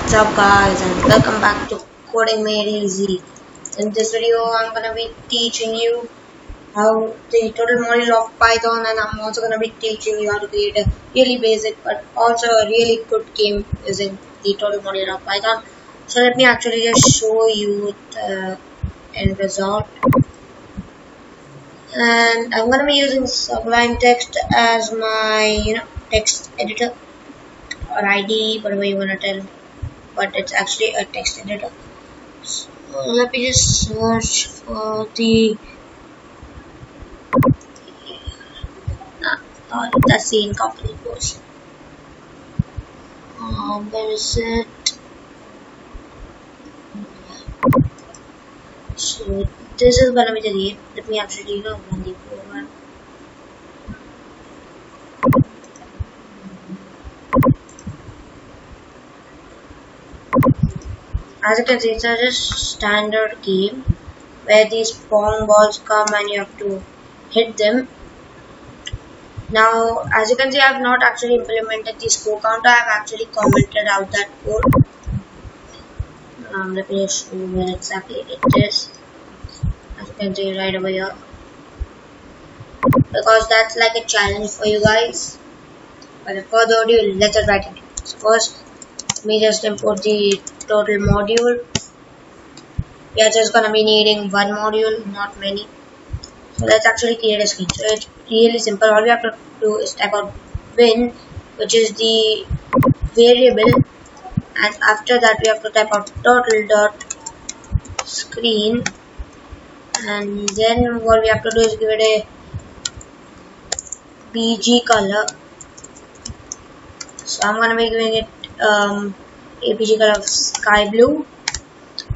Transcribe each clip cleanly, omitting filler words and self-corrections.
What's up guys, and welcome back to Coding Made Easy. In this video I'm gonna be teaching you how the total module of Python, and I'm also gonna be teaching you how to create a really basic but also a really good game using the total module of Python. So let me actually just show you the end result. And I'm gonna be using Sublime Text as my text editor or IDE, whatever you wanna tell, but it's actually a text editor. So let me just search for the that's the incomplete version. Where is it? So this is gonna be the read. Let me actually run the program. As you can see, it's a just standard game where these Pong balls come and you have to hit them. Now, as you can see, I have not actually implemented the score counter. I have actually commented out that code. Let me just show you where exactly it is. As you can see right over here, because that's like a challenge for you guys. But further ado, let's get right into it. So first, let me just import the total module. We are just gonna be needing one module, not many. So let's actually create a screen. So it's really simple. All we have to do is type out bin, which is the variable, and after that we have to type out total dot screen, and then what we have to do is give it a BG color. So I'm gonna be giving it a BG color of sky blue.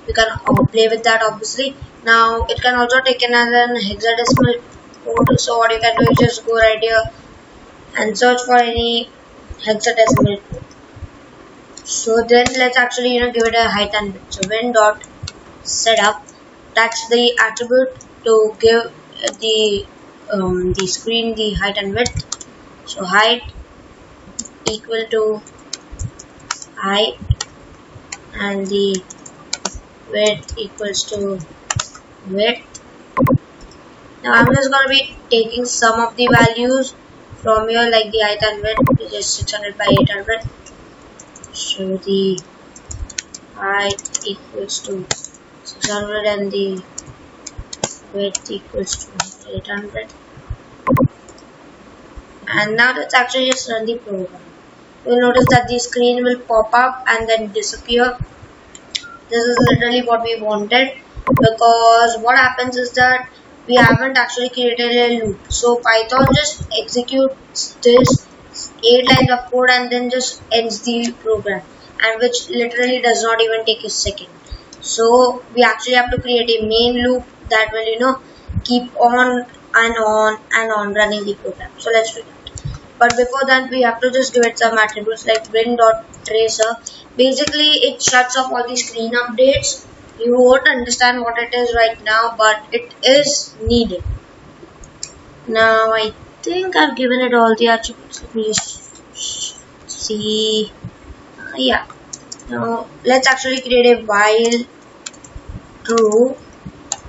You can play with that obviously. Now it can also take another hexadecimal code. So what you can do is just go right here and search for any hexadecimal code. So then let's actually give it a height and width. So when dot setup, that's the attribute to give the screen the height and width. So height equal to height and the width equals to width. Now I'm just gonna be taking some of the values from here, like the height and width, which is 600 by 800. So the height equals to 600 and the width equals to 800. And now let's actually just run the program. You'll notice that the screen will pop up and then disappear. This is literally what we wanted, because what happens is that we haven't actually created a loop. So Python just executes this 8 lines of code and then just ends the program, and which literally does not even take a second. So we actually have to create a main loop that will keep on and on and on running the program. So let's do that. But before that, we have to just give it some attributes like bin.tracer. Basically, it shuts off all the screen updates. You won't understand what it is right now, but it is needed. Now, I think I've given it all the attributes. Let me just see. Yeah. Now, let's actually create a while true.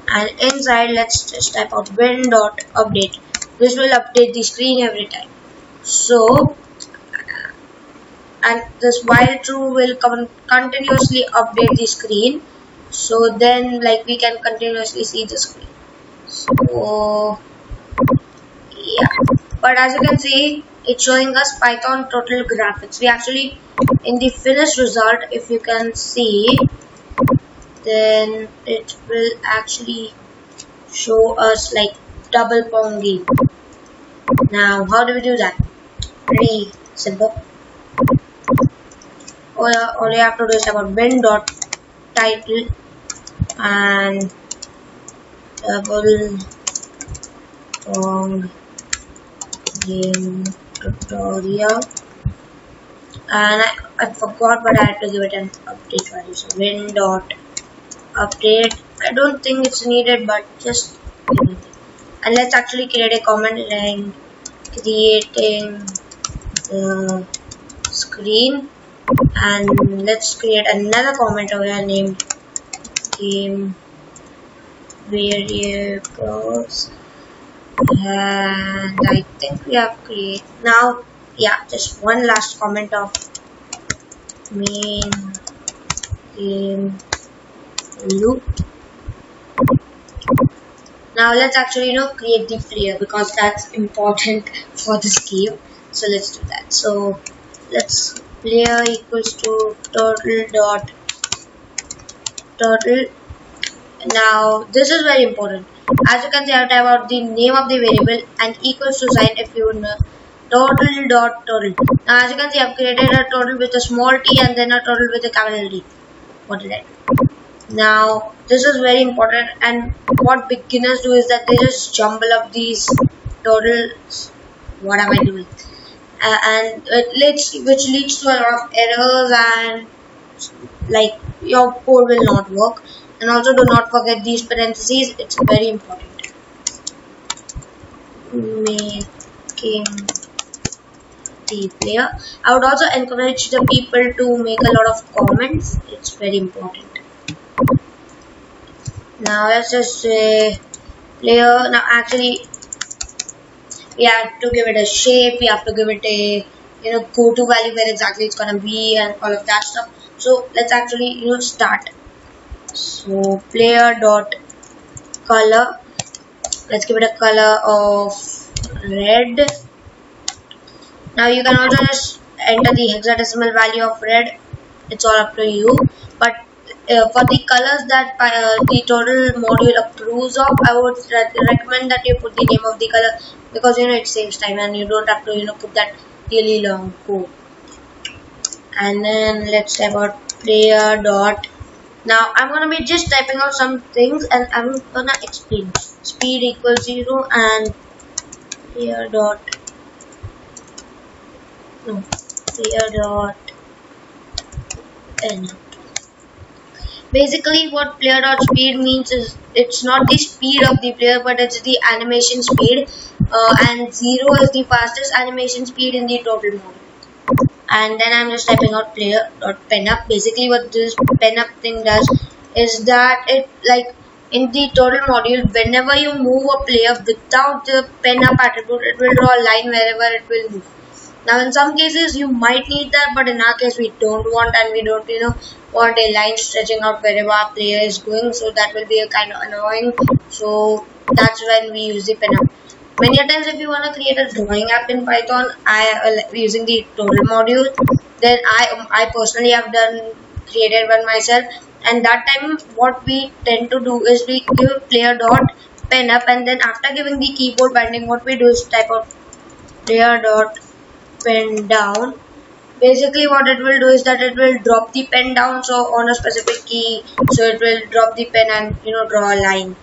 And inside, let's just type out bin.update. This will update the screen every time. So, and this while true will continuously update the screen. So then we can continuously see the screen. So yeah, but as you can see, it's showing us Python total graphics. We actually, in the finished result, if you can see, then it will actually show us like double Pong game. Now how do we do that? Pretty simple. All you have to do is about bin.title and double Pong game tutorial, and I forgot, but I had to give it an update value. So bin.update. I don't think it's needed, but just and let's actually create a comment like creating the screen. and let's create another comment over here named game variables, and I think we have created now. Yeah, just one last comment of main game loop. Now let's actually create the player, because that's important for this game. So let's do that. So let's player equals to turtle. Now this is very important. As you can see, I have typed out the name of the variable and equals to sign if you know turtle. Now as you can see, I've created a turtle with a small t and then a turtle with a capital T. What did I do? Now this is very important, and what beginners do is that they just jumble up these turtles. What am I doing? And which leads to a lot of errors, and like your code will not work. And also do not forget these parentheses, it's very important. Making the player. I would also encourage the people to make a lot of comments, it's very important. Now let's just say player. Now actually we have to give it a shape, we have to give it a go to value where exactly it's gonna be and all of that stuff. So let's actually start. So player dot color, let's give it a color of red. Now you can also just enter the hexadecimal value of red, it's all up to you. But for the colors that the total module approves of, I would recommend that you put the name of the color, because it saves time and you don't have to put that really long code. And then let's type out player dot. Now I'm gonna be just typing out some things and I'm gonna explain. Speed equals 0 and player dot n. Basically what player dot speed means is it's not the speed of the player, but it's the animation speed, and 0 is the fastest animation speed in the total module. And then I'm just typing out player dot pen up. Basically what this pen up thing does is that it, like in the total module, whenever you move a player without the pen up attribute, it will draw a line wherever it will move. Now in some cases you might need that, but in our case we don't want, and we don't want a line stretching out wherever our player is going, so that will be a kind of annoying. So that's when we use the pen up. Many times if you want to create a drawing app in Python, using the total module, then I personally have created one myself, and that time what we tend to do is we give player dot pen up, and then after giving the keyboard binding, what we do is type out player dot pen down. Basically what it will do is that it will drop the pen down, so on a specific key, so it will drop the pen and draw a line.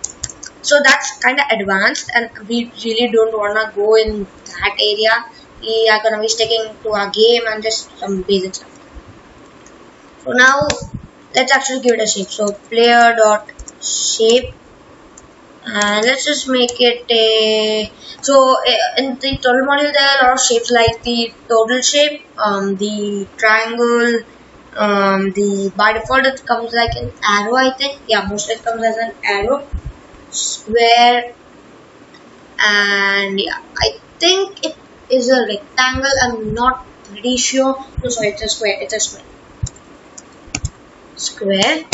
So that's kind of advanced, and we really don't want to go in that area. We are going to be sticking to our game and just some basic stuff. So now let's actually give it a shape. So player dot shape, and let's just make it a, so in the total module there are a lot of shapes, like the total shape, the triangle, the by default it comes like an arrow, I think. Yeah, mostly it comes as an arrow, square, and yeah, I think it is a rectangle. I'm not pretty sure. No, sorry, it's a square. It's a square.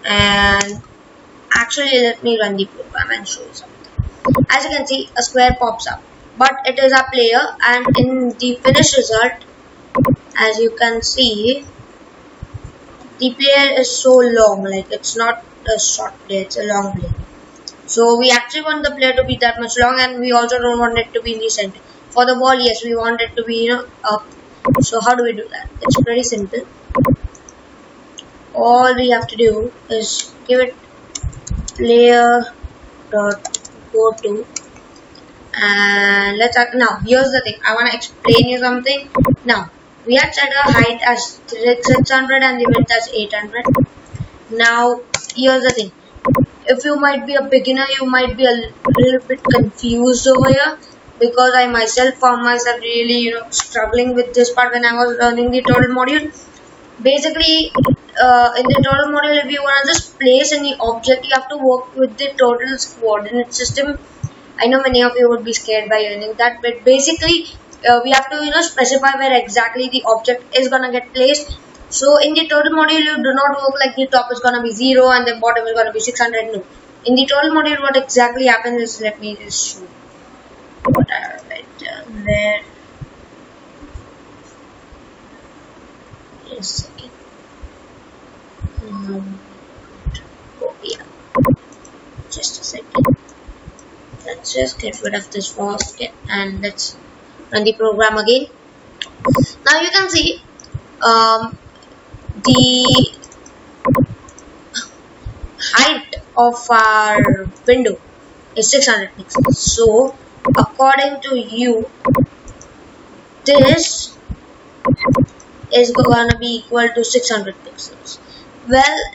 And actually, let me run the program and show you something. As you can see, a square pops up, but it is a player, and in the finished result, as you can see, the player is so long. Like, it's not a short player; it's a long player. So we actually want the player to be that much long, and we also don't want it to be in the center. For the ball, yes, we want it to be up. So how do we do that? It's pretty simple. All we have to do is give it player dot go to, and now here's the thing. I want to explain you something. Now we had set a height as 600 and the width as 800. Now here's the thing. If you might be a beginner, you might be a little bit confused over here, because I myself found myself really struggling with this part when I was learning the total module. Basically, in the total module, if you want to just place any object, you have to work with the total coordinate system. I know many of you would be scared by learning that, but basically, we have to specify where exactly the object is gonna get placed. So in the total module, you do not work like the top is gonna be 0 and the bottom is gonna be 600. No, in the total module, what exactly happens is, let me just show what I have written there. Just a second. Oh yeah, just a second. Let's just get rid of this first and let's run the program again. Now you can see the height of our window is 600 pixels. So according to you, this is gonna be equal to 600 pixels. Well,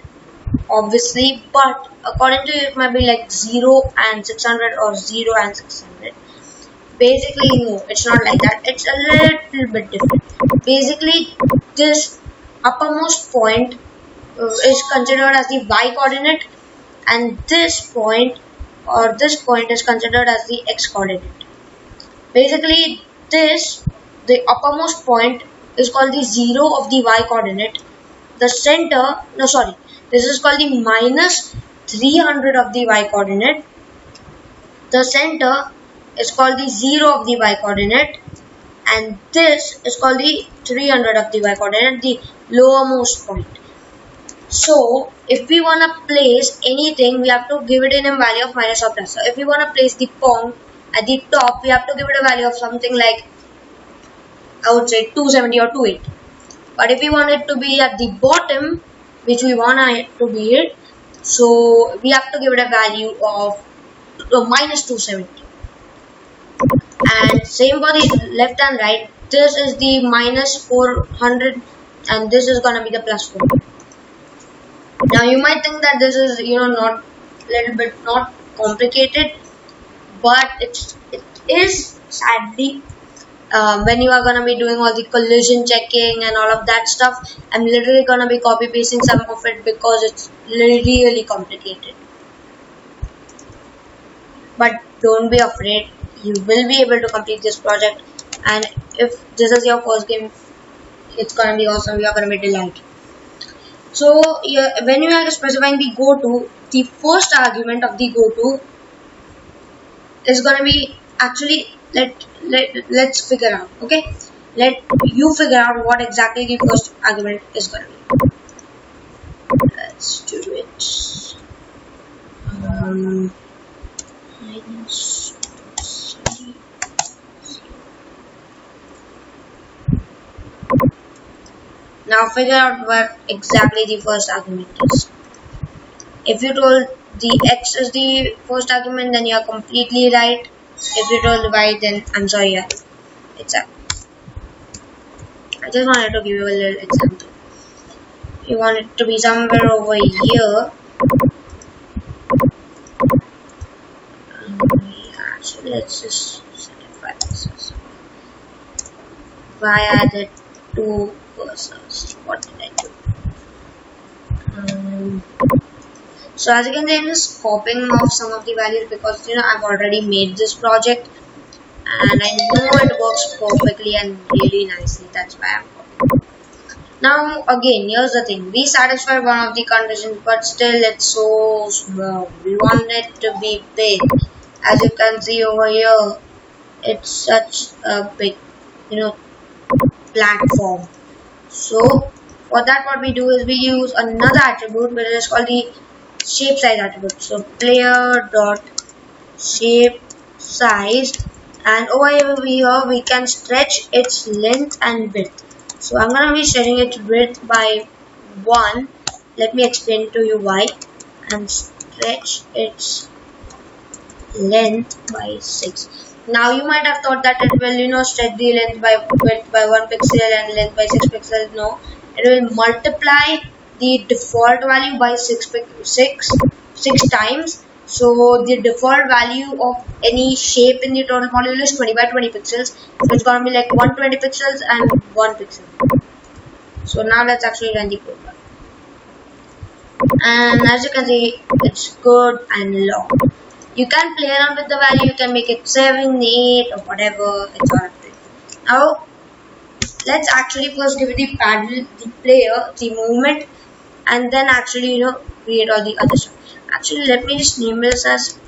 obviously, but according to you, it might be like 0 and 600 or 0 and 600. Basically, no, it's not like that. It's a little bit different. Basically, this uppermost point is considered as the y coordinate, and this point or this point is considered as the x coordinate. Basically, the uppermost point is called the 0 of the y coordinate. The center, no sorry, this is called the minus 300 of the y coordinate. The center is called the 0 of the y coordinate, and this is called the 300 of the y coordinate, the lowermost point. So if we want to place anything, we have to give it in a value of minus or plus. So if we want to place the Pong at the top, we have to give it a value of something like, I would say 270 or 280. But if we want it to be at the bottom, which we want it to be it, so we have to give it a value of minus 270. And same for the left and right. This is the minus 400 and this is gonna be the plus 400. Now you might think that this is not little bit not complicated, but it is sadly when you are gonna be doing all the collision checking and all of that stuff. I'm literally gonna be copy pasting some of it because it's really complicated. But don't be afraid, you will be able to complete this project, and if this is your first game, it's gonna be awesome. You are gonna be delighted. So when you are specifying the goto, the first argument of the goto is gonna be actually let's figure out. Okay, let you figure out what exactly the first argument is gonna be. Let's do it. Now figure out what exactly the first argument is. If you told the x is the first argument, then you are completely right. If you told y, then I'm sorry, yeah, it's up. I just wanted to give you a little example. You want it to be somewhere over here. Yeah, so let's just set it right. Y added 2 cursors. What did I do? So as you can see, I'm just copying off some of the values because I've already made this project and I know it works perfectly and really nicely. That's why I'm copying. Now again, here's the thing: we satisfied one of the conditions, but still it's so small. We want it to be big. As you can see over here, it's such a big, platform. So for that, what we do is we use another attribute which is called the shape size attribute. So player dot shape size, and over here we can stretch its length and width. So I'm gonna be setting its width by 1. Let me explain to you why. And stretch its length by 6. Now you might have thought that it will stretch the length by width by 1 pixel and length by 6 pixels. No, it will multiply the default value by 6 times. So the default value of any shape in the total module is 20 by 20 pixels. So it's gonna be like 120 pixels and 1 pixel. So now let's actually run the program. And as you can see, it's good and long. You can play around with the value, you can make it 7, 8 or whatever, it's all up to you. Now let's actually first give it the paddle, the player, the movement, and then actually create all the other stuff. Actually let me just name this as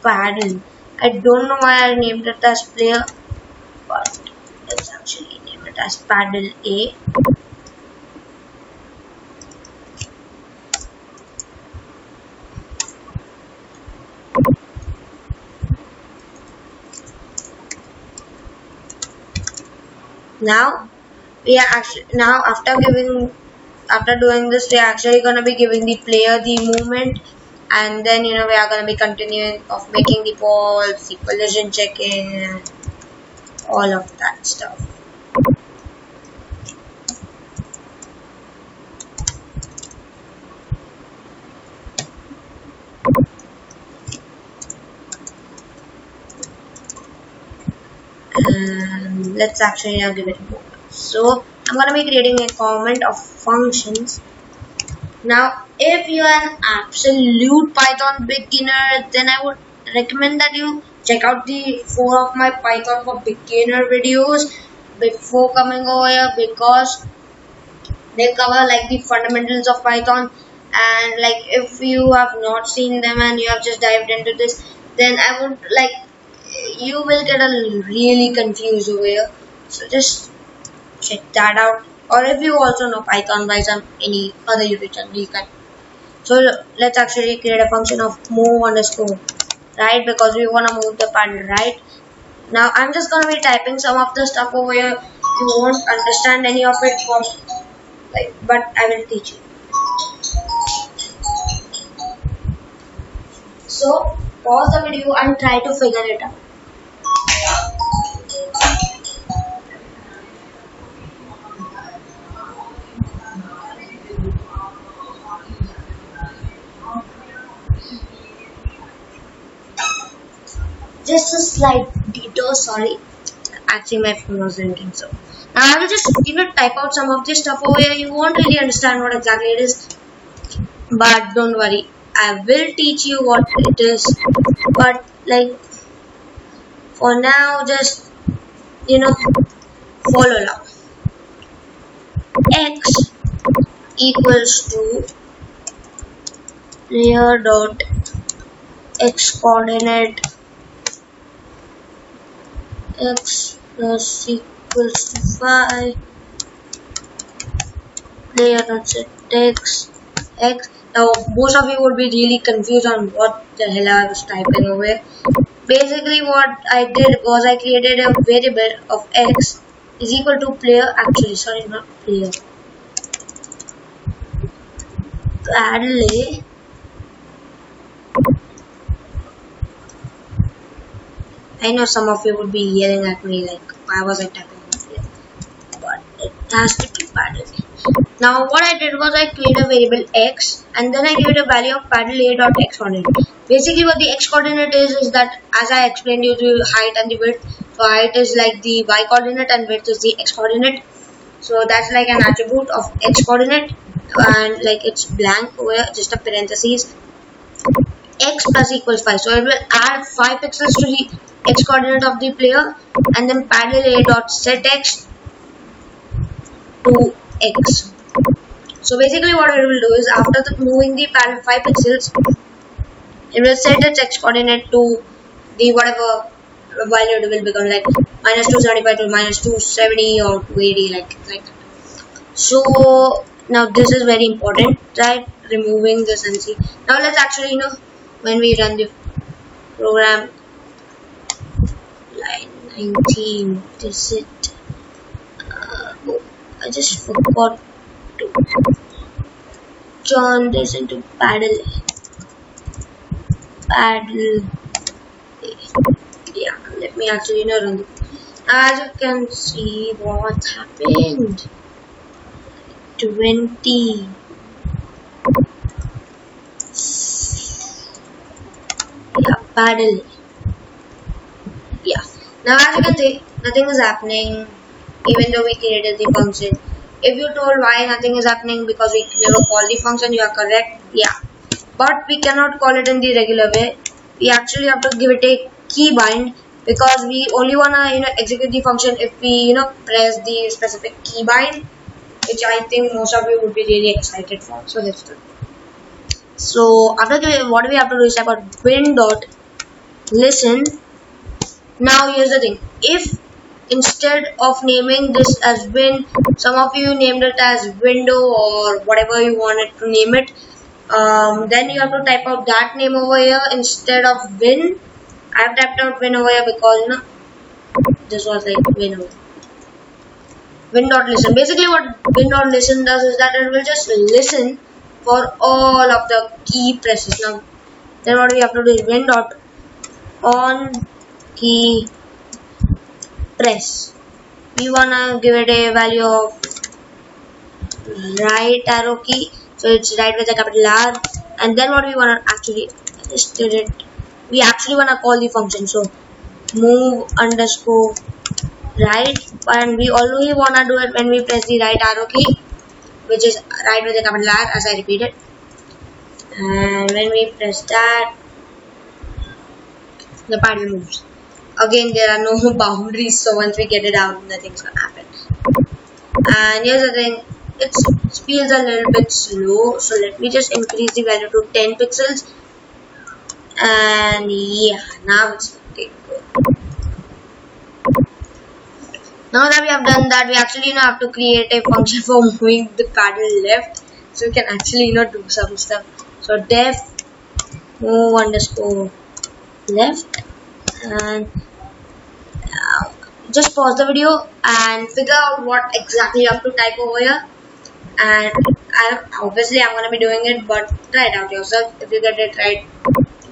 paddle. I don't know why I named it as player, but let's actually name it as paddle A. Now we are actually after doing this, we are actually gonna be giving the player the movement, and then we are gonna be continuing of making the balls, the collision checking, and all of that stuff. And let's actually now give it a moment. So I'm gonna be creating a comment of functions. Now if you are an absolute Python beginner, then I would recommend that you check out the 4 of my Python for beginner videos before coming over here, because they cover like the fundamentals of Python, and like if you have not seen them and you have just dived into this, then I would like you will get a really confused over here. So just check that out, or if you also know Python by some any other YouTube channel, you can. So let's actually create a function of move underscore, right, because we want to move the paddle, right. Now I'm just gonna be typing some of the stuff over here. You won't understand any of it first, but I will teach you. So pause the video and try to figure it out. Just a slight detour, sorry. Actually my phone was ringing, so now I will just type out some of this stuff over here. You won't really understand what exactly it is, but don't worry, I will teach you what it is. But like for now, just follow along. X equals to player dot x coordinate x plus equals to 5 player dot set x. Now most of you would be really confused on what the hell I was typing over here. Basically what I did was I created a variable of x is equal to player, actually sorry, not player, paddle A I know some of you would be yelling at me like, why was I typing here? But it has to be paddle. Now what I did was I created a variable x, and then I gave it a value of paddle a dot x coordinate. Basically what the x coordinate is that, as I explained you, the height and the width. So height is like the y coordinate and width is the x coordinate. So that's like an attribute of x coordinate, and like it's blank over here, just a parentheses. X plus equals 5. So it will add 5 pixels to the x coordinate of the player, and then paddle a dot set x to x. So basically what it will do is, after moving the paddle 5 pixels, it will set its x coordinate to the whatever value it will become, like minus 275 to minus 270 or 280, like that. So now this is very important, right? Removing this and see. Now let's actually when we run the program, line 19, what is it? Oh, I just forgot to turn this into paddle. Yeah, let me actually run the. As you can see, what happened. 20. Yeah, paddle. Yeah. Now as you can see, nothing is happening even though we created the function. if you told why nothing is happening because we never call the function, you are correct. Yeah, but we cannot call it in the regular way. We actually have to give it a keybind because we only wanna execute the function if we press the specific keybind, which I think most of you would be really excited for. So let's do it. So after what we have to do is about win dot listen. Now here's the thing, if instead of naming this as win, some of you named it as window or whatever you wanted to name it, then you have to type out that name over here instead of win. I have typed out win over here because this was like win over. Win.listen. Basically what win.listen does is that it will just listen for all of the key presses. Now then what we have to do is win.on key press. We wanna give it a value of right arrow key, so it's right with a capital R, and then what we wanna actually we actually wanna call the function, so move underscore right, and we only wanna do it when we press the right arrow key, which is right with a capital R, as I repeated, and when we press that, the paddle moves. Again, there are no boundaries, so once we get it out, nothing's gonna happen. And here's the thing, it feels a little bit slow, so let me just increase the value to 10 pixels, and yeah, now it's looking good. Now that we have done that, we actually have to create a function for moving the paddle left, so we can actually do some stuff. So def move underscore left, and just pause the video and figure out what exactly you have to type over here. And obviously I'm gonna be doing it, but try it out yourself. If you get it right,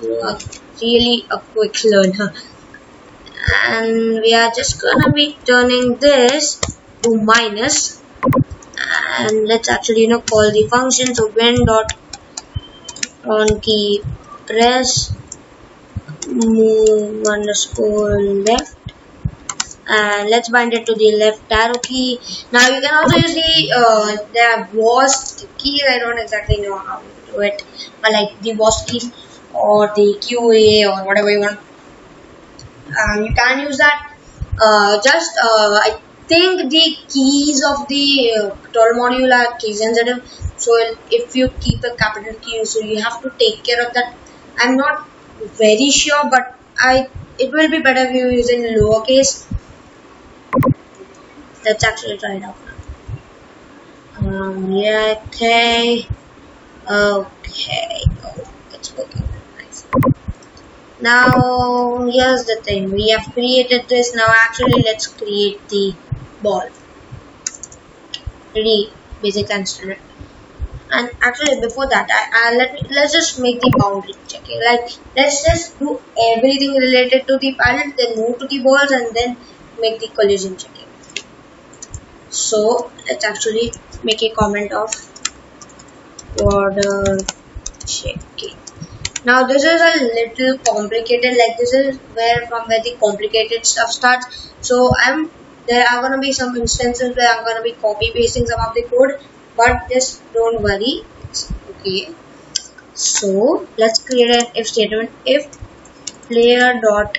you are really a quick learner. And we are just gonna be turning this to minus, and let's actually call the function. So win dot on key press move underscore left, and let's bind it to the left arrow key. Now you can also use the was keys. I don't exactly know how to do it, but like the was keys or the QA or whatever you want, you can use that. I think the keys of the control module are key sensitive, so if you keep a capital Q, so you have to take care of that. I'm not very sure, but it will be better if you use in lowercase. Let's actually try it out now. Yeah, okay, oh, it's working nice. Now here's the thing, we have created this. Now actually let's create the ball. Pretty basic and standard. And actually before that, let's just make the boundary checking. Like let's just do everything related to the paddle, then move to the balls, and then make the collision checking. So let's actually make a comment of border checking. Now this is a little complicated, like this is where the complicated stuff starts. So there are gonna be some instances where I'm gonna be copy pasting some of the code, but just don't worry, it's okay. So let's create an if statement. If player dot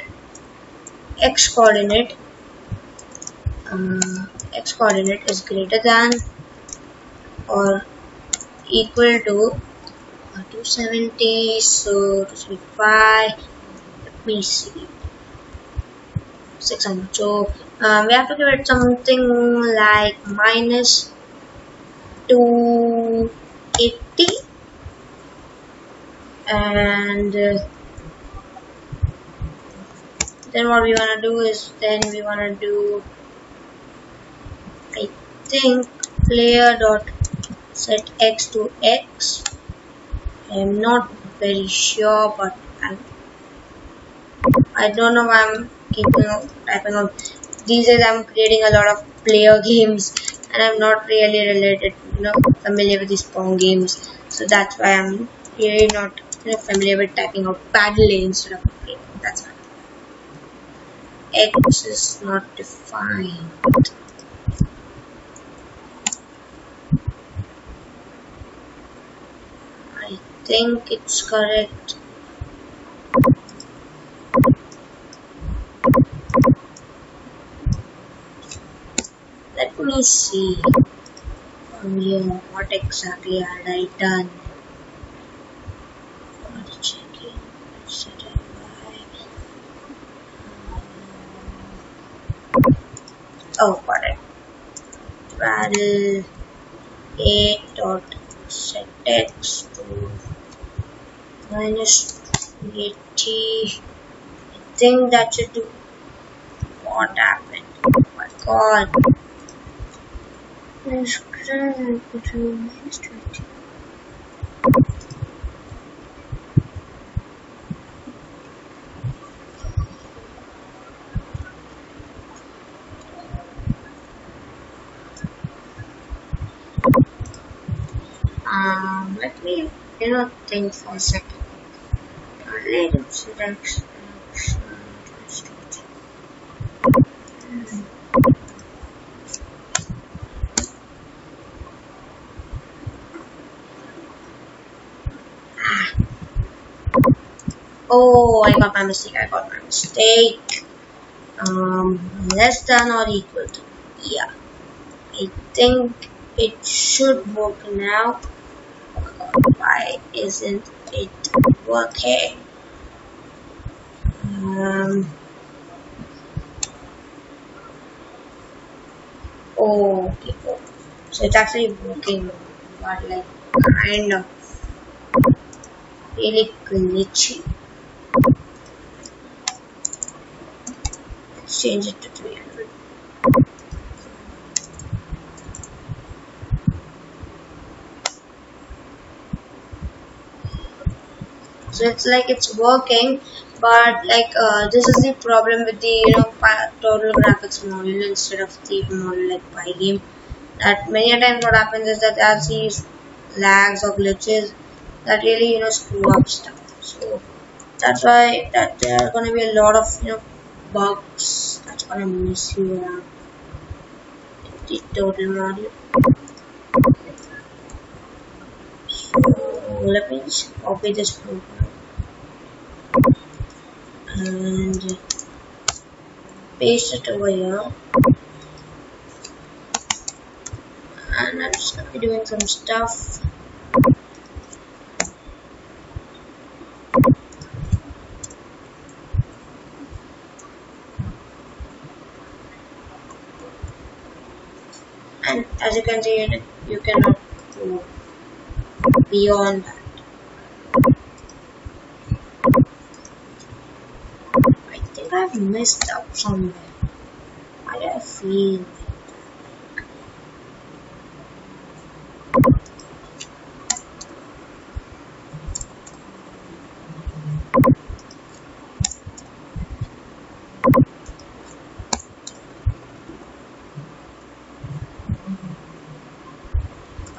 x coordinate is greater than or equal to 270, so 275, let me see, 600. So we have to give it something like minus 280, and then what we want to do is I think player dot set x to x. I'm not very sure, but I don't know why I'm typing out. These days I'm creating a lot of player games, and I'm not really familiar with these Pong games, so that's why I'm really not familiar with typing out paddle instead of play. That's why x is not defined. I think it's correct. Let me see from here what exactly had I done. Checking. Set it by. Oh, got it. Paddle 8 dot set x to minus 80. I think that should do. What happened? Oh my god. Minus 20. Let me, think for a second. Later, selection. Oh, I got my mistake. Less than or equal to. Yeah, I think it should work now. Why isn't it working? Okay. So it's actually working, but like kind of really glitchy. Let's change it to 300. So it's like it's working, but like this is the problem with the total graphics module instead of the module like Pygame. That many a times what happens is that as these lags or glitches that really screw up stuff. So that's why that there are gonna be a lot of bugs that's gonna mess you around the total module. So let me just copy this program and paste it over here, and I'm just gonna be doing some stuff. And as you can see, you cannot go beyond that. I think I've messed up somewhere. Why do I feel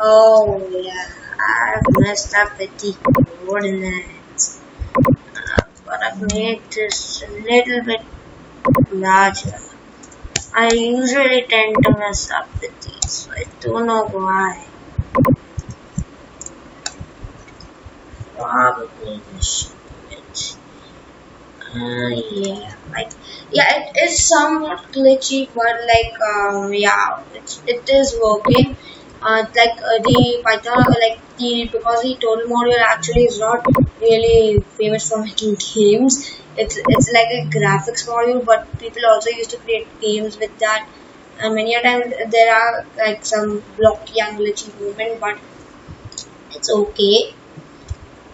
Oh yeah, I've messed up with the coordinates, but I've made this a little bit larger. I usually tend to mess up with these, so I don't know why. Probably this bit. Yeah, it is somewhat glitchy, but yeah, it is working. The Python, because the total module actually is not really famous for making games. It's like a graphics module, but people also used to create games with that. And many a time there are like some blocky and glitchy movement, but it's okay.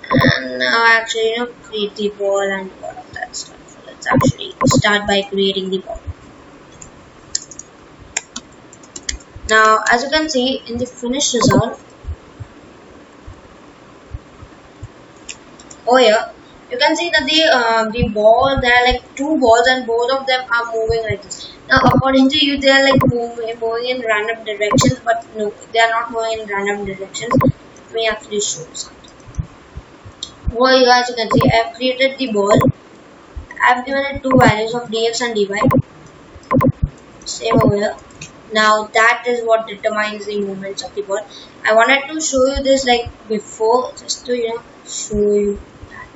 And now actually create the ball and all of that stuff. So let's actually start by creating the ball. Now, as you can see in the finished result, oh yeah, you can see that the ball, there are like two balls and both of them are moving like this. Now, according to you, they are like moving in random directions, but no, they are not moving in random directions. Let me actually show you something. Over here, as you can see, I have created the ball. I have given it two values of dx and dy. Same over here. Now that is what determines the movements of the ball. I wanted to show you this like before, just to show you that.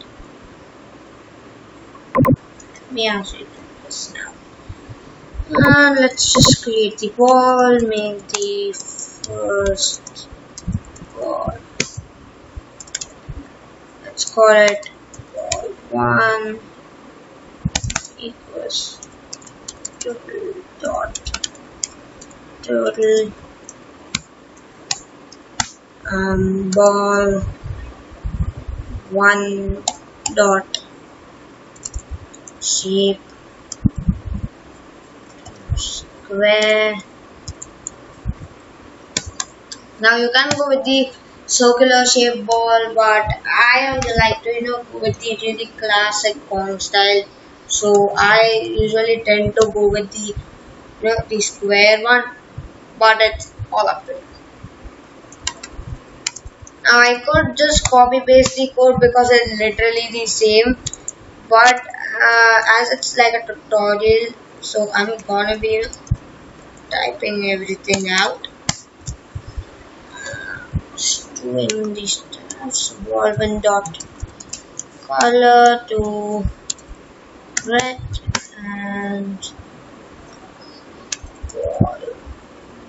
Let me actually do this now. And let's just create the ball, make the first ball. Let's call it ball 1 equals total dot total ball 1 dot shape square. Now you can go with the circular shape ball, but I would like to go with the really classic Pong style. So I usually tend to go with the the square one, but it's all up to you. Now I could just copy paste the code because it's literally the same, but as it's like a tutorial, so I'm gonna be typing everything out. Doing these steps, ball1 dot color to red and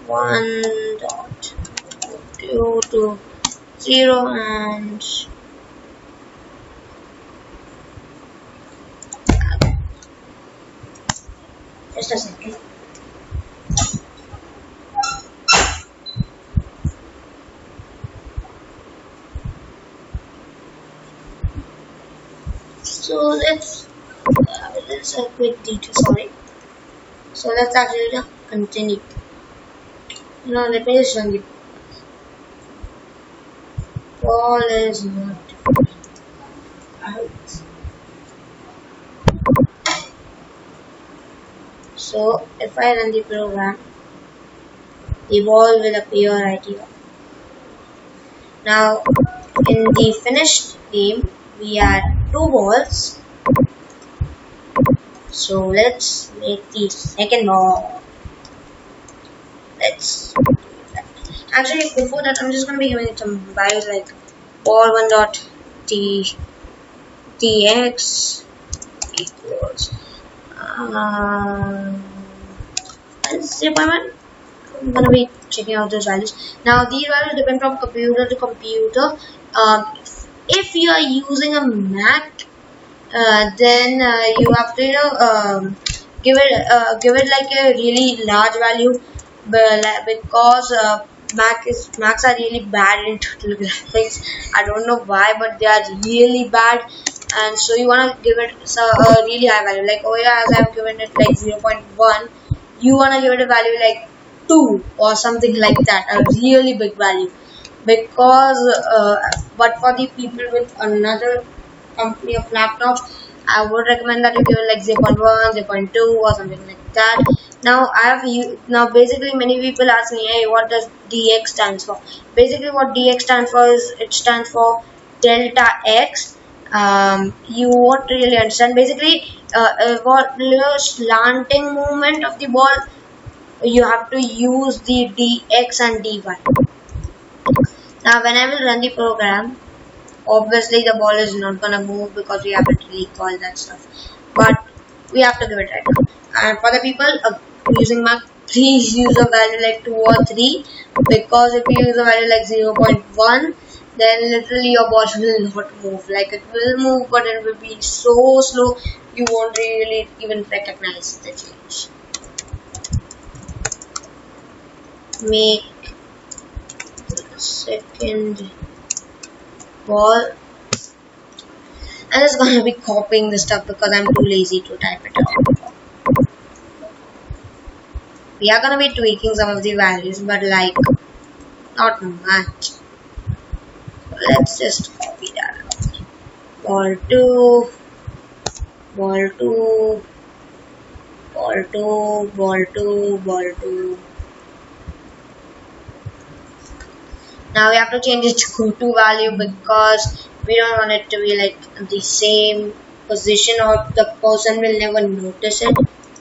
ball1 dot go to 0 and just a second. So let's a quick detail, sorry. So let's actually continue. Now let me just run the ball is not out. So if I run the program, the ball will appear right here. Now in the finished game, we had 2 balls. So let's make the second ball. Let's do that. Actually, before that, I'm just gonna be giving some values like ball1 dot tx equals 0.1. I'm gonna be checking out those values. Now these values depend from computer to computer. If you are using a Mac, then you have to give it like a really large value, because Macs are really bad in total graphics. I don't know why, but they are really bad, and so you wanna give it a really high value. Like as I've given it like 0.1, you wanna give it a value like 2 or something like that, a really big value. Because but for the people with another company of laptops, I would recommend that you give it like 0.1, 0.2 or something like that. Now basically many people ask me, hey, what does DX stands for? Basically what DX stands for is, it stands for delta X. You won't really understand. Basically for little slanting movement of the ball, you have to use the DX and DY. Now when I will run the program, obviously the ball is not gonna move because we haven't really called that stuff, but we have to give it right now. And for the people using Mac, please use a value like 2 or 3, because if you use a value like 0.1, then literally your ball will not move. Like it will move, but it will be so slow you won't really even recognize the change. Make the second ball. I'm just gonna be copying this stuff because I'm too lazy to type it out. We are gonna be tweaking some of the values, but like not much. So let's just copy that out. Ball 2, ball 2, ball 2, ball 2, ball 2. Now we have to change it to go-to value because we don't want it to be like the same position, or the person will never notice it.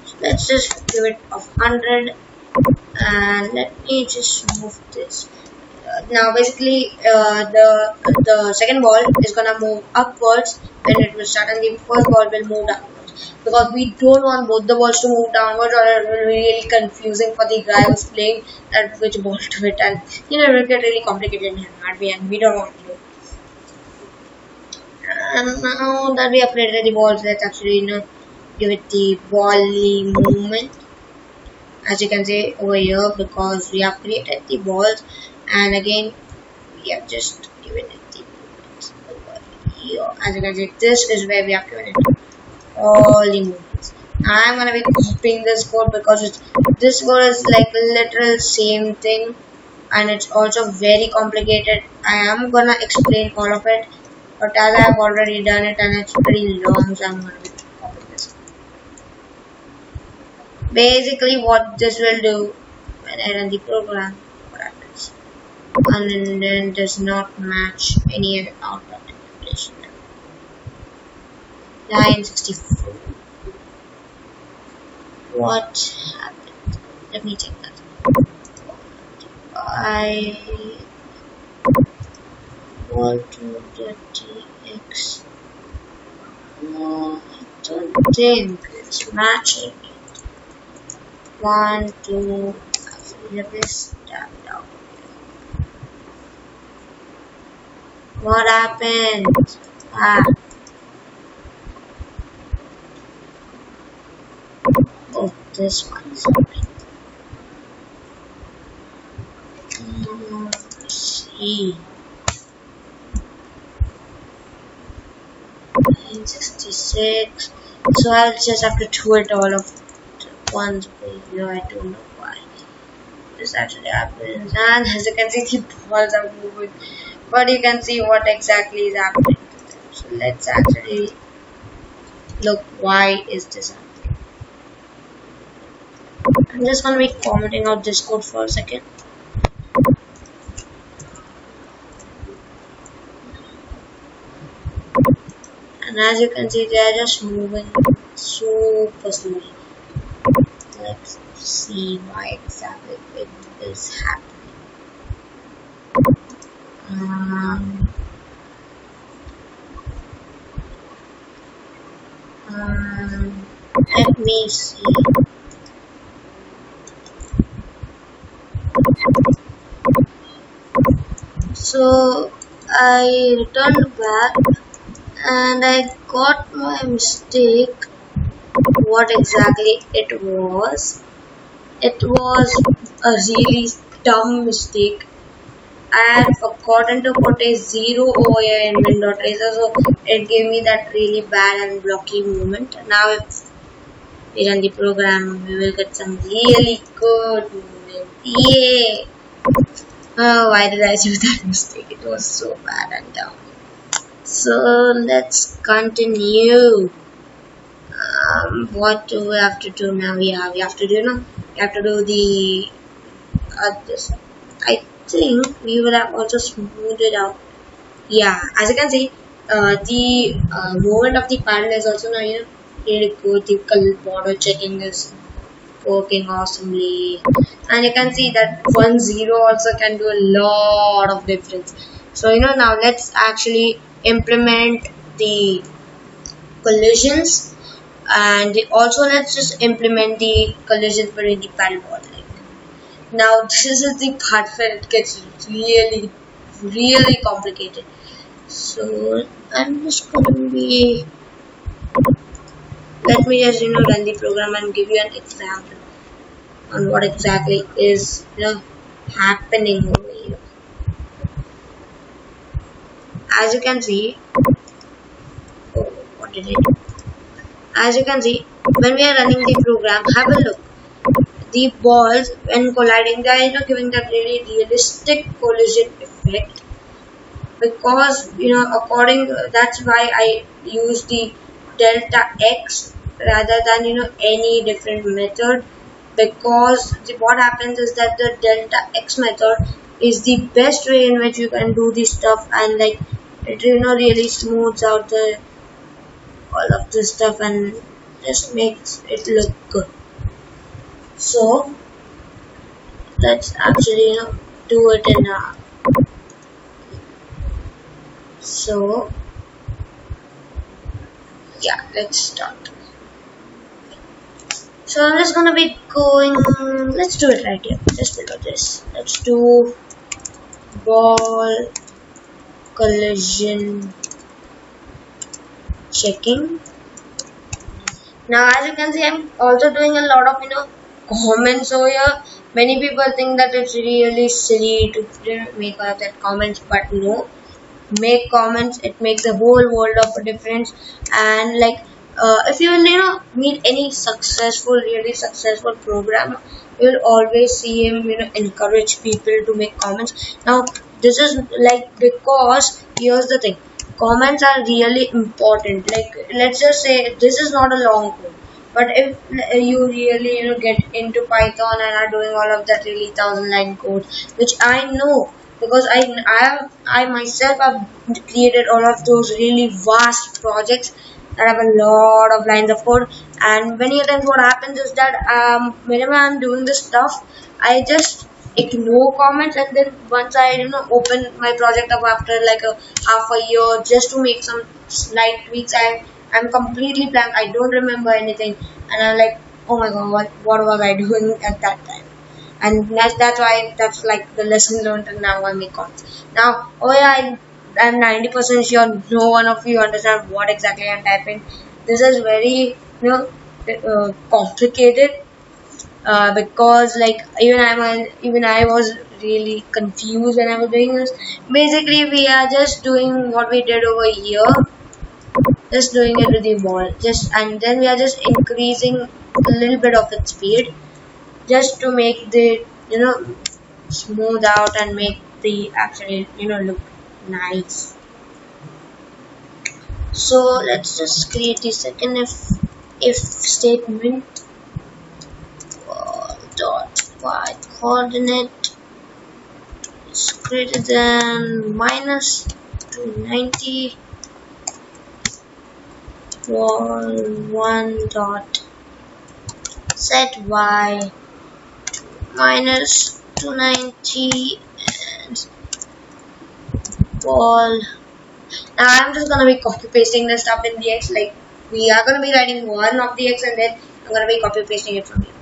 So let's just give it 100 and let me just move this. Now basically the second ball is gonna move upwards when it will start, and the first ball will move downwards, because we don't want both the balls to move downwards, or it will be really confusing for the guy who's playing at which ball to hit, and it will get really complicated at the end. We don't want to. And now that we have created the balls, let's actually give it the volley movement, as you can see over here, because we have created the balls, and again we have just given it the movements over here. As you can see, this is where we have given it all the movements. I'm gonna be copying this code because this code is like literal same thing, and it's also very complicated. I am gonna explain all of it, but as I have already done it and it's pretty long, so I'm gonna be copying this. Basically, what this will do when I run the program, what happens? And then does not match any output interpretation. Line 64. What happened? Let me check that. I want to the TX. No, I don't think it's matching. 1, 2. Let me start down. What happened? Oh, this one is open. Let's see. 966. So I'll just have to do it all of once per year. I don't know why this actually happens. And as you can see, the balls are moving, but you can see what exactly is happening to them. So let's actually look why is this happening. I'm just gonna be commenting out this code for a second. And as you can see, they are just moving super slowly. Let's see why exactly it is happening. Let me see. So I returned back and I got my mistake. What exactly it was? It was a really dumb mistake. I had forgotten to put a 0 over here in min.tracer, so it gave me that really bad and blocky movement. Now if we run the program, we will get some really good movement. Yay! Oh, why did I do that mistake? It was so bad and dumb. So let's continue. What do we have to do now? Yeah, we have to do the this. I think we will have also smoothed it out. Yeah, as you can see, the movement of the paddle is also now really good. The color border checking is working awesomely, and you can see that 1-0 also can do a lot of difference. So now let's actually implement the collisions, and also let's just implement the collisions between the paddle ball. Now this is the part where it gets really complicated. So I'm just gonna be, let me just run the program and give you an example on what exactly is happening over here. As you can see, oh, what did I do? As you can see, when we are running the program, have a look. The balls, when colliding, they are giving that really realistic collision effect, because that's why I use the delta x rather than any different method, because what happens is that the delta x method is the best way in which you can do this stuff, and it really smooths out all of this stuff and just makes it look good. So let's actually do it in so yeah, let's start. So I'm just gonna be going, let's do it right here, just below this. Let's do ball collision checking. Now as you can see, I'm also doing a lot of comments over here. Many people think that it's really silly to make all of that comments, but no, make comments, it makes a whole world of a difference. And like if you will meet any really successful programmer, you will always see him encourage people to make comments. Now this is like, because here's the thing, comments are really important. Like let's just say this is not a long code, but if you really get into Python and are doing all of that really 1,000-line code, which I know, because I myself have created all of those really vast projects that have a lot of lines of code. And many times what happens is that whenever I'm doing this stuff, I just ignore comments, and then once I open my project up after like a half a year just to make some slight tweaks, I'm completely blank. I don't remember anything, and I'm like, oh my god, what was I doing at that time? And that's why that's like the lesson learned, and now I make comments. Now, oh yeah, I'm 90% sure no one of you understand what exactly I'm typing. This is very complicated, because like even I was really confused when I was doing this. Basically, we are just doing what we did over here, just doing it with the ball, and then we are just increasing a little bit of its speed, just to make the smooth out and make the actually look nice. So let's just create the second if statement. Dot y coordinate is greater than minus 290 1 dot set y minus 290 and ball. Now I'm just gonna be copy pasting the stuff in the X. Like we are gonna be writing one of the X, and then I'm gonna be copy pasting it from here.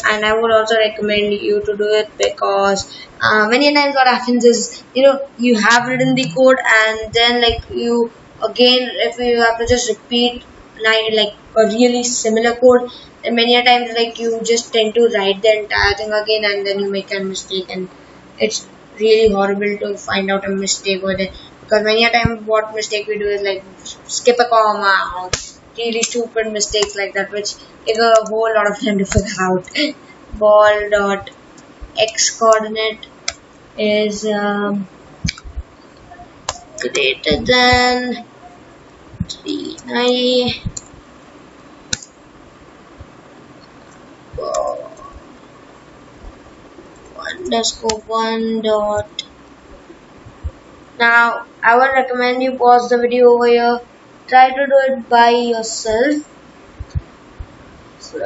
And I would also recommend you to do it, because many times what happens is you have written the code, and then like you again, if you have to just repeat like a really similar code, then many times like you just tend to write the entire thing again, and then you make a mistake, and it's really horrible to find out a mistake with it. Because many a time what mistake we do is like skip a comma, or really stupid mistakes like that, which take a whole lot of time to figure out. Ball dot x coordinate is greater than 390 underscore 1 dot. Now I would recommend you pause the video over here, try to do it by yourself, so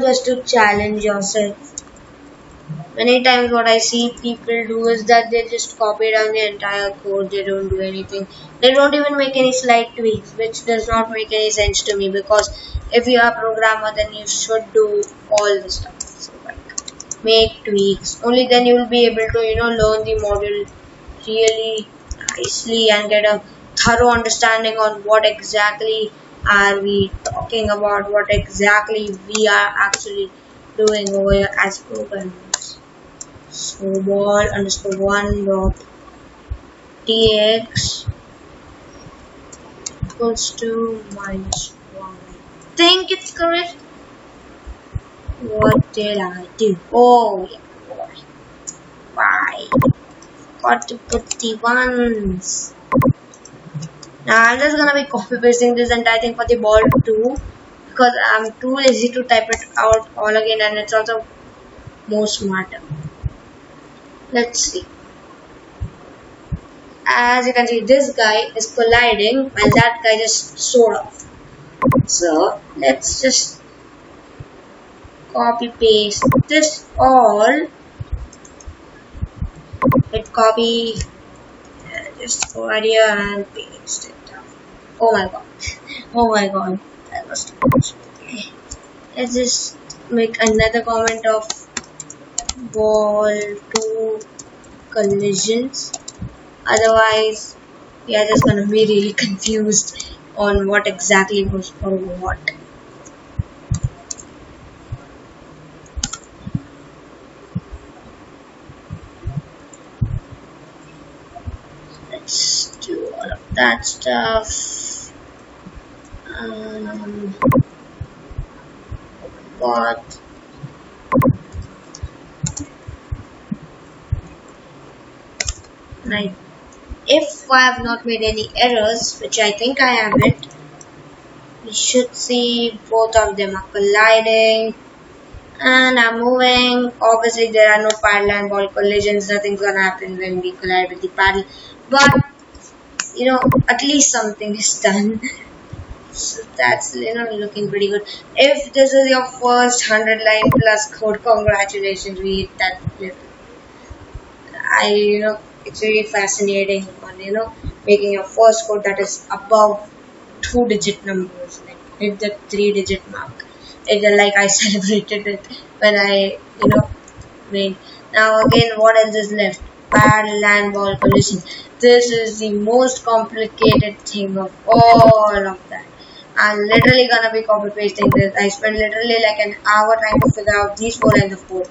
just to challenge yourself. Many times what I see people do is that they just copy down the entire code, they don't do anything, they don't even make any slight tweaks, which does not make any sense to me, because if you are a programmer, then you should do all the stuff. So like make tweaks, only then you will be able to learn the module really nicely and get a thorough understanding on what exactly are we talking about, what exactly we are actually doing over here as programmers. So ball underscore 1 dot tx equals to minus 1. I think it's correct. What did I do? Oh yeah, boy. Why? Got to put the ones. Now I'm just gonna be copy pasting this entire thing for the ball too, because I'm too lazy to type it out all again, and it's also more smarter. Let's see. As you can see, this guy is colliding while that guy just soared off. So let's just copy paste this all. Hit copy, just go right here and paste it down. Oh my god. Oh my god. That was too much. Okay. Let's just make another comment of ball to collisions. Otherwise, we are just gonna be really confused on what exactly goes for what. Let's do all of that stuff. What? Right. If I have not made any errors, which I think I haven't, we should see both of them are colliding and are moving. Obviously, there are no paddle and ball collisions. Nothing's gonna happen when we collide with the paddle, but at least something is done. So that's looking pretty good. If this is your first 100-line plus code, congratulations, we hit that level. It's really fascinating on making your first code that is above 2-digit numbers, like hit the 3-digit mark. Like I celebrated it when I made. Now again, what else is left? Paddle and ball collision. This is the most complicated thing of all of that. I'm literally gonna be copy pasting this. I spent literally like an hour trying to figure out these 4 lines of code.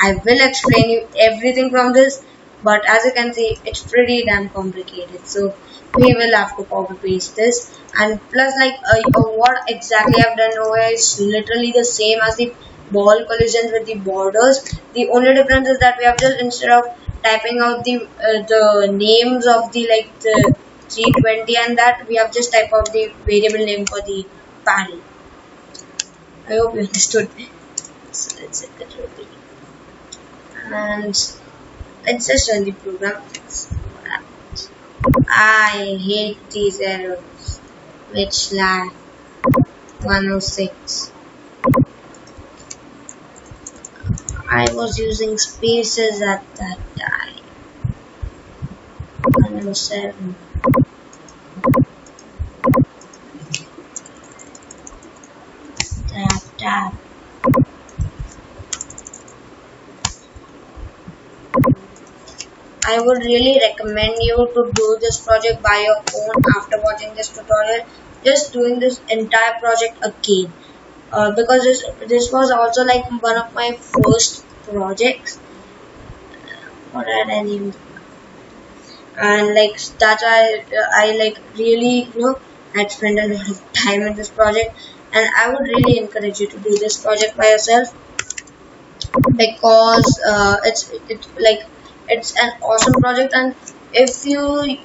I will explain you everything from this, but as you can see, it's pretty damn complicated. So we will have to copy paste this, and plus what exactly I've done over here is literally the same as the ball collisions with the borders. The only difference is that we have just, instead of typing out the names of the 320 and that, we have just typed out the variable name for the paddle. I hope you understood. So let's hit Control V and let's just run the program. I hate these errors which lag 106. I was using spaces at that time. 107. Tab. I would really recommend you to do this project by your own after watching this tutorial. Just doing this entire project again, because this was also like one of my first projects. What had I named? And that's why I really had spent a lot of time in this project, and I would really encourage you to do this project by yourself, because it's an awesome project. And if you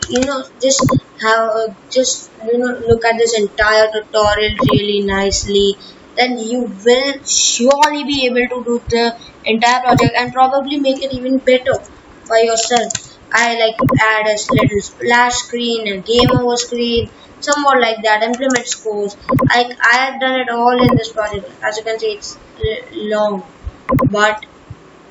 just look at this entire tutorial really nicely, then you will surely be able to do the entire project and probably make it even better by yourself. I add a little splash screen, a game over screen, somewhat like that, implement scores. I have done it all in this project. As you can see, it's long, but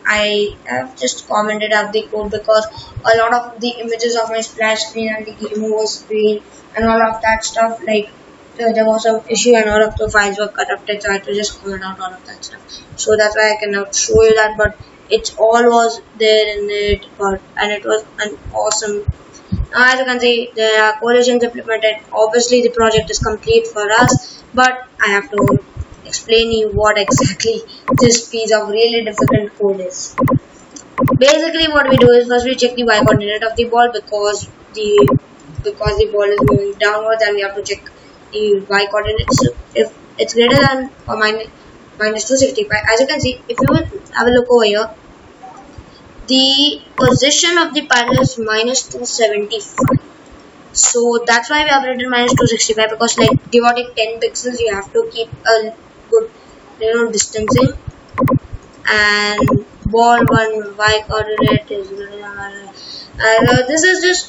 I have just commented up the code because a lot of the images of my splash screen and the game over screen and all of that stuff, there was some issue and all of the files were corrupted, so I had to just comment out all of that stuff. So that's why I cannot show you that, but it all was there in it, and it was an awesome. As you can see, there are collisions implemented. Obviously, the project is complete for us, but I have to explain you what exactly this piece of really difficult code is. Basically, what we do is first we check the y coordinate of the ball because the ball is moving downwards, and we have to check the y coordinates. So if it's greater than or minus 265, as you can see, if you will have a look over here, the position of the paddle is minus 275. So that's why we have written minus 265, because give or take 10 pixels, you have to keep a good distancing. And ball 1 y coordinate is this is just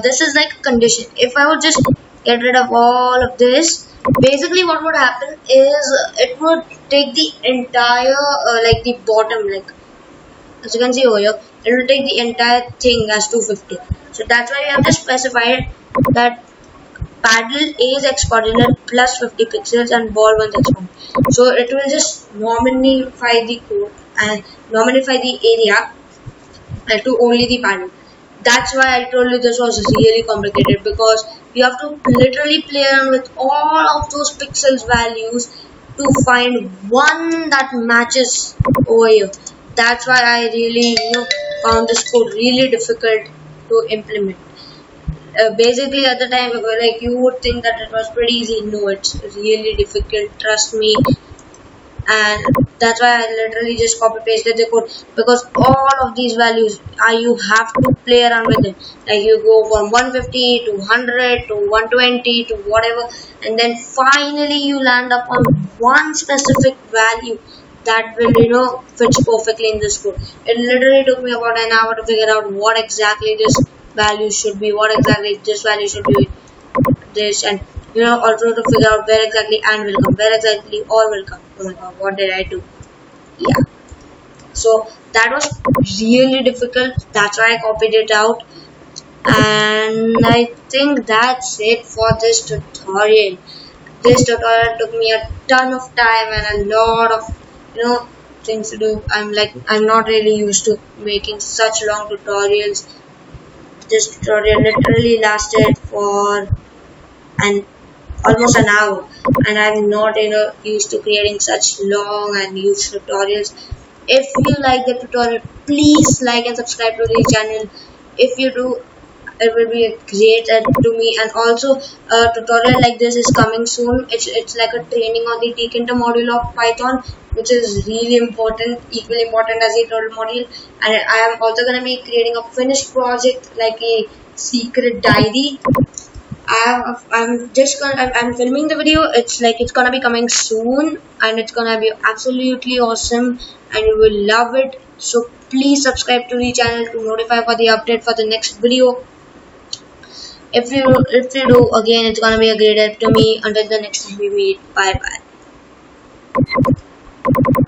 this is like a condition. If I would just get rid of all of this, Basically what would happen is it would take the entire like the bottom, like as you can see over here, it will take the entire thing as 250. So that's why we have to specify that paddle A is x coordinate plus 50 pixels and ball 1 is x coordinate. So it will just nominify the code and nominify the area to only the paddle. That's why I told you this was really complicated, because you have to literally play around with all of those pixels values to find one that matches over here. That's why I really found this code really difficult to implement. Basically at the time, like, you would think that it was pretty easy. No, it's really difficult, trust me. And that's why I literally just copy pasted the code, because all of these values you have to play around with it. Like, you go from 150 to 100 to 120 to whatever, and then finally you land up on one specific value that will fits perfectly in this code. It literally took me about an hour to figure out what exactly this value should be, what exactly this value should be, this, and also to figure out where exactly and will come, where exactly or will come. Oh my god, what did I do? Yeah, so that was really difficult. That's why I copied it out, and I think that's it for this tutorial. This tutorial took me a ton of time and a lot of things to do. I'm not really used to making such long tutorials. This tutorial literally lasted for and almost an hour, and I'm not used to creating such long and huge tutorials. If you like the tutorial, please like and subscribe to the channel. If you do, it will be a great help to me. And also a tutorial like this is coming soon. It's like a training on the Tkinter module of Python, which is really important, equally important as the total module. And I am also going to be creating a finished project, like a secret diary. I'm filming the video. It's gonna be coming soon, and it's gonna be absolutely awesome, and you will love it. So please subscribe to the channel to notify for the update for the next video. If you do, again, it's gonna be a great help to me. Until the next time we meet, bye bye.